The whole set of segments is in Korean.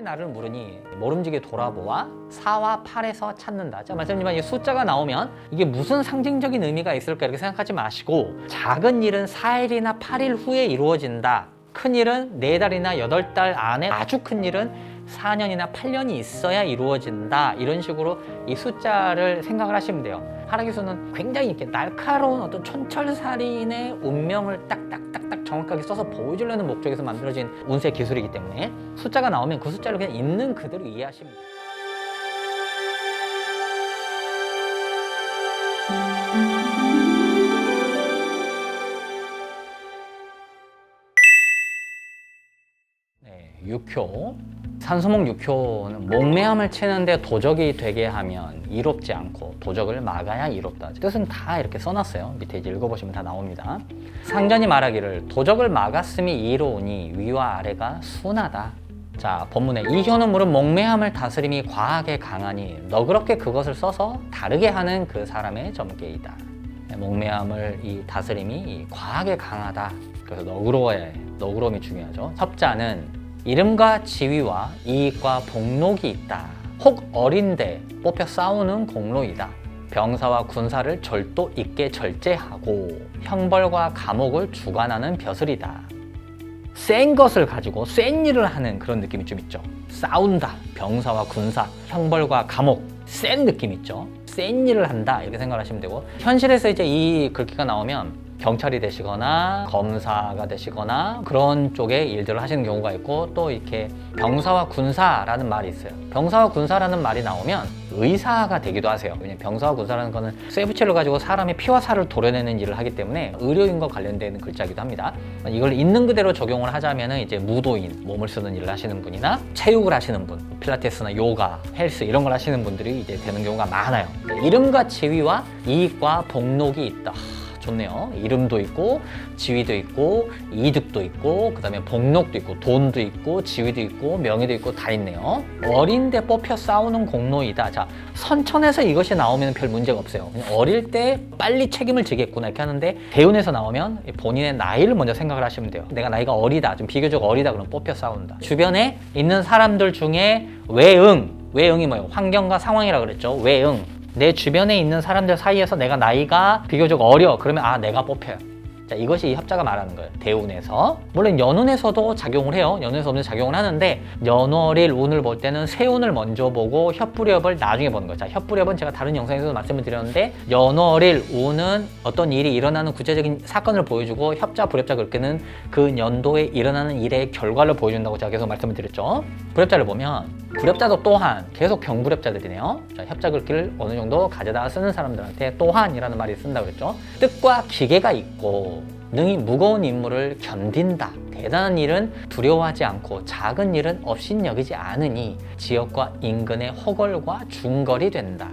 나를 물으니 모름지기 돌아보아 4와 8에서 찾는다. 자, 말씀드리지만 이 숫자가 나오면 이게 무슨 상징적인 의미가 있을까 이렇게 생각하지 마시고, 작은 일은 4일이나 8일 후에 이루어진다. 큰 일은 4달이나 8달 안에, 아주 큰 일은 4년이나 8년이 있어야 이루어진다. 이런 식으로 이 숫자를 생각을 하시면 돼요. 하락기수는 굉장히 이렇게 날카로운 어떤 촌철살인의 운명을 딱딱딱딱 정확하게 써서 보여주려는 목적에서 만들어진 운세 기술이기 때문에 숫자가 나오면 그 숫자를 그냥 있는 그대로 이해하시면 돼요. 네, 6효. 산소목 6효는 목매함을 채는데 도적이 되게 하면 이롭지 않고 도적을 막아야 이롭다. 뜻은 다 이렇게 써놨어요. 밑에 이제 읽어보시면 다 나옵니다. 상전이 말하기를 도적을 막았음이 이로우니 위와 아래가 순하다. 자, 본문에 이 효는 물은 목매함을 다스림이 과하게 강하니 너그럽게 그것을 써서 다르게 하는 그 사람의 점괘이다. 목매함을 이 다스림이 과하게 강하다. 그래서 너그러워야 해. 너그러움이 중요하죠. 섭자는 이름과 지위와 이익과 복록이 있다. 혹 어린데 뽑혀 싸우는 공로이다. 병사와 군사를 절도 있게 절제하고 형벌과 감옥을 주관하는 벼슬이다. 센 것을 가지고 센 일을 하는 그런 느낌이 좀 있죠. 싸운다, 병사와 군사, 형벌과 감옥, 센 느낌 있죠. 센 일을 한다 이렇게 생각하시면 되고, 현실에서 이제 이 글귀가 나오면 경찰이 되시거나 검사가 되시거나 그런 쪽의 일들을 하시는 경우가 있고, 또 이렇게 병사와 군사라는 말이 있어요. 병사와 군사라는 말이 나오면 의사가 되기도 하세요. 왜냐면 병사와 군사라는 거는 쇠붙이를 가지고 사람의 피와 살을 도려내는 일을 하기 때문에 의료인과 관련된 글자이기도 합니다. 이걸 있는 그대로 적용을 하자면은 이제 무도인, 몸을 쓰는 일을 하시는 분이나 체육을 하시는 분, 필라테스나 요가, 헬스 이런 걸 하시는 분들이 이제 되는 경우가 많아요. 이름과 지위와 이익과 복록이 있다. 좋네요. 이름도 있고 지위도 있고 이득도 있고 그다음에 복록도 있고 돈도 있고 지위도 있고 명예도 있고 다 있네요. 어린데 뽑혀 싸우는 공로이다. 자, 선천에서 이것이 나오면 별 문제가 없어요. 그냥 어릴 때 빨리 책임을 지겠구나 이렇게 하는데, 대운에서 나오면 본인의 나이를 먼저 생각을 하시면 돼요. 내가 나이가 어리다, 좀 비교적 어리다 그러면 뽑혀 싸운다. 주변에 있는 사람들 중에 외응이 뭐예요? 환경과 상황이라 그랬죠. 외응. 내 주변에 있는 사람들 사이에서 내가 나이가 비교적 어려. 그러면 아, 내가 뽑혀요. 자, 이것이 이 협자가 말하는 거예요. 대운에서. 물론 연운에서도 작용을 해요. 연운에서도 작용을 하는데, 연월일 운을 볼 때는 세운을 먼저 보고 협부렵을 나중에 보는 거죠. 자, 협부렵은 제가 다른 영상에서도 말씀을 드렸는데, 연월일 운은 어떤 일이 일어나는 구체적인 사건을 보여주고, 협자, 불협자 글귀는 그 연도에 일어나는 일의 결과를 보여준다고 제가 계속 말씀을 드렸죠. 불협자를 보면 불협자도 또한 계속 병불협자들이네요. 자, 협자 글귀를 어느 정도 가져다 쓰는 사람들한테 또한이라는 말이 쓴다고 그랬죠. 뜻과 기계가 있고 능히 무거운 임무를 견딘다. 대단한 일은 두려워하지 않고 작은 일은 업신여기지 않으니 지역과 인근의 허걸과 중걸이 된다.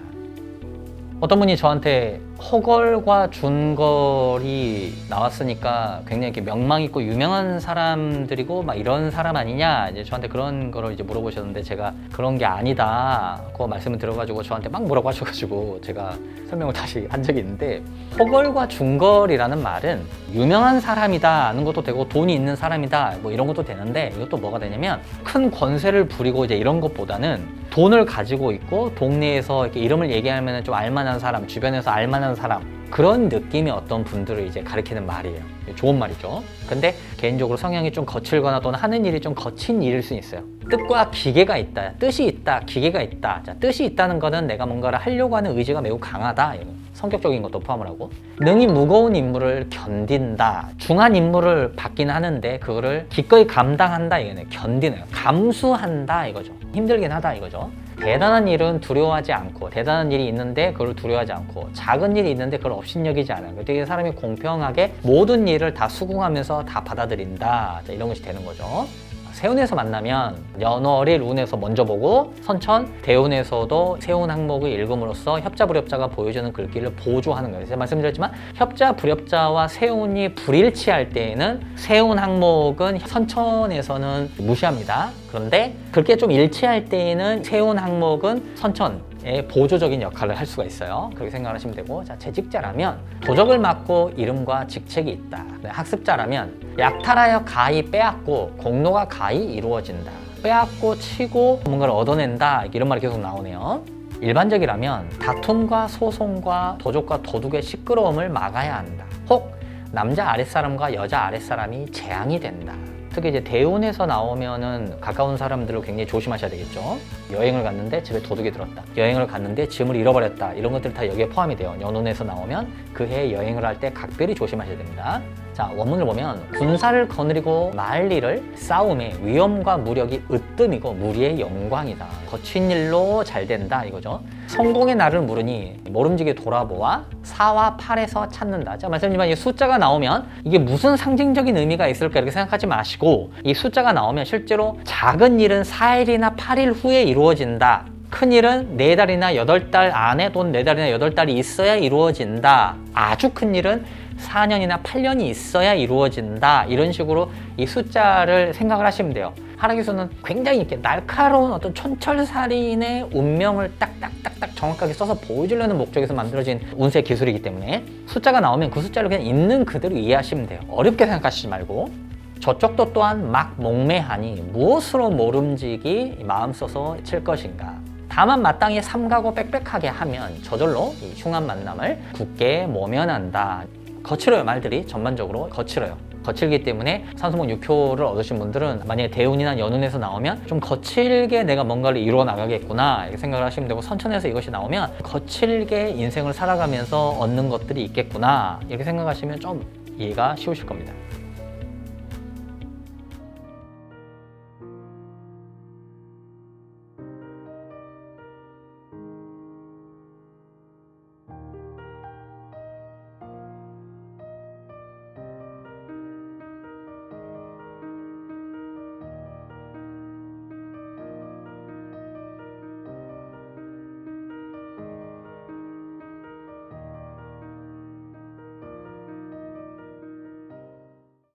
어떤 분이 저한테 허걸과 준걸이 나왔으니까 굉장히 이렇게 명망 있고 유명한 사람들이고 막 이런 사람 아니냐, 이제 저한테 그런 거를 이제 물어보셨는데, 제가 그런 게 아니다 그 말씀을 드려가지고 저한테 막 뭐라고 하셔가지고 제가 설명을 다시 한 적이 있는데, 허걸과 준걸이라는 말은 유명한 사람이다는 것도 되고 돈이 있는 사람이다 뭐 이런 것도 되는데, 이것도 뭐가 되냐면 큰 권세를 부리고 이제 이런 것보다는 돈을 가지고 있고 동네에서 이렇게 이름을 얘기하면 좀 알만한 사람, 주변에서 알만한 사람, 그런 느낌의 어떤 분들을 이제 가리키는 말이에요. 좋은 말이죠. 근데 개인적으로 성향이 좀 거칠거나 또는 하는 일이 좀 거친 일일 수 있어요. 뜻과 기계가 있다. 뜻이 있다. 기계가 있다. 자, 뜻이 있다는 거는 내가 뭔가를 하려고 하는 의지가 매우 강하다. 성격적인 것도 포함을 하고, 능히 무거운 임무를 견딘다. 중한 임무를 받긴 하는데 그거를 기꺼이 감당한다. 이거네. 견디네요. 감수한다 이거죠. 힘들긴 하다 이거죠. 대단한 일은 두려워하지 않고, 대단한 일이 있는데 그걸 두려워하지 않고, 작은 일이 있는데 그걸 업신여기지 않아요. 되게 사람이 공평하게 모든 일을 다 수긍하면서 다 받아들인다. 자, 이런 것이 되는 거죠. 세운에서 만나면 연월일 운에서 먼저 보고, 선천, 대운에서도 세운 항목을 읽음으로써 협자, 불협자가 보여주는 글귀를 보조하는 거예요. 제가 말씀드렸지만 협자, 불협자와 세운이 불일치할 때에는 세운 항목은 선천에서는 무시합니다. 그런데 그렇게 좀 일치할 때에는 세운 항목은 선천의 보조적인 역할을 할 수가 있어요. 그렇게 생각하시면 되고, 자, 재직자라면 도적을 맡고 이름과 직책이 있다. 학습자라면 약탈하여 가히 빼앗고 공로가 가히 이루어진다. 빼앗고 치고 뭔가를 얻어낸다 이런 말이 계속 나오네요. 일반적이라면 다툼과 소송과 도적과 도둑의 시끄러움을 막아야 한다. 혹 남자 아랫사람과 여자 아랫사람이 재앙이 된다. 특히 이제 대운에서 나오면은 가까운 사람들을 굉장히 조심하셔야 되겠죠. 여행을 갔는데 집에 도둑이 들었다. 여행을 갔는데 짐을 잃어버렸다. 이런 것들이 다 여기에 포함이 돼요. 연운에서 나오면 그 해 여행을 할 때 각별히 조심하셔야 됩니다. 자, 원문을 보면 군사를 거느리고 말리를 싸움에 위험과 무력이 으뜸이고 무리의 영광이다. 거친 일로 잘 된다 이거죠. 성공의 날을 물으니 모름지기 돌아보아 4와 8에서 찾는다. 자, 말씀드리지만 이 숫자가 나오면 이게 무슨 상징적인 의미가 있을까 이렇게 생각하지 마시고 이 숫자가 나오면 실제로 작은 일은 4일이나 8일 후에 이루어진다. 큰 일은 4달이나 8달 안에 또는 4달이나 8달이 있어야 이루어진다. 아주 큰 일은 4년이나 8년이 있어야 이루어진다. 이런 식으로 이 숫자를 생각을 하시면 돼요. 하락기수는 굉장히 이렇게 날카로운 어떤 촌철살인의 운명을 딱딱딱딱 정확하게 써서 보여주려는 목적에서 만들어진 운세 기술이기 때문에 숫자가 나오면 그 숫자를 그냥 있는 그대로 이해하시면 돼요. 어렵게 생각하시지 말고. 저쪽도 또한 막 목매하니 무엇으로 모름지기 마음 써서 칠 것인가. 다만 마땅히 삼가고 빽빽하게 하면 저절로 이 흉한 만남을 굳게 모면한다. 거칠어요. 말들이 전반적으로 거칠어요. 거칠기 때문에 산소목 6효를 얻으신 분들은 만약에 대운이나 연운에서 나오면 좀 거칠게 내가 뭔가를 이루어 나가겠구나 이렇게 생각을 하시면 되고, 선천에서 이것이 나오면 거칠게 인생을 살아가면서 얻는 것들이 있겠구나 이렇게 생각하시면 좀 이해가 쉬우실 겁니다.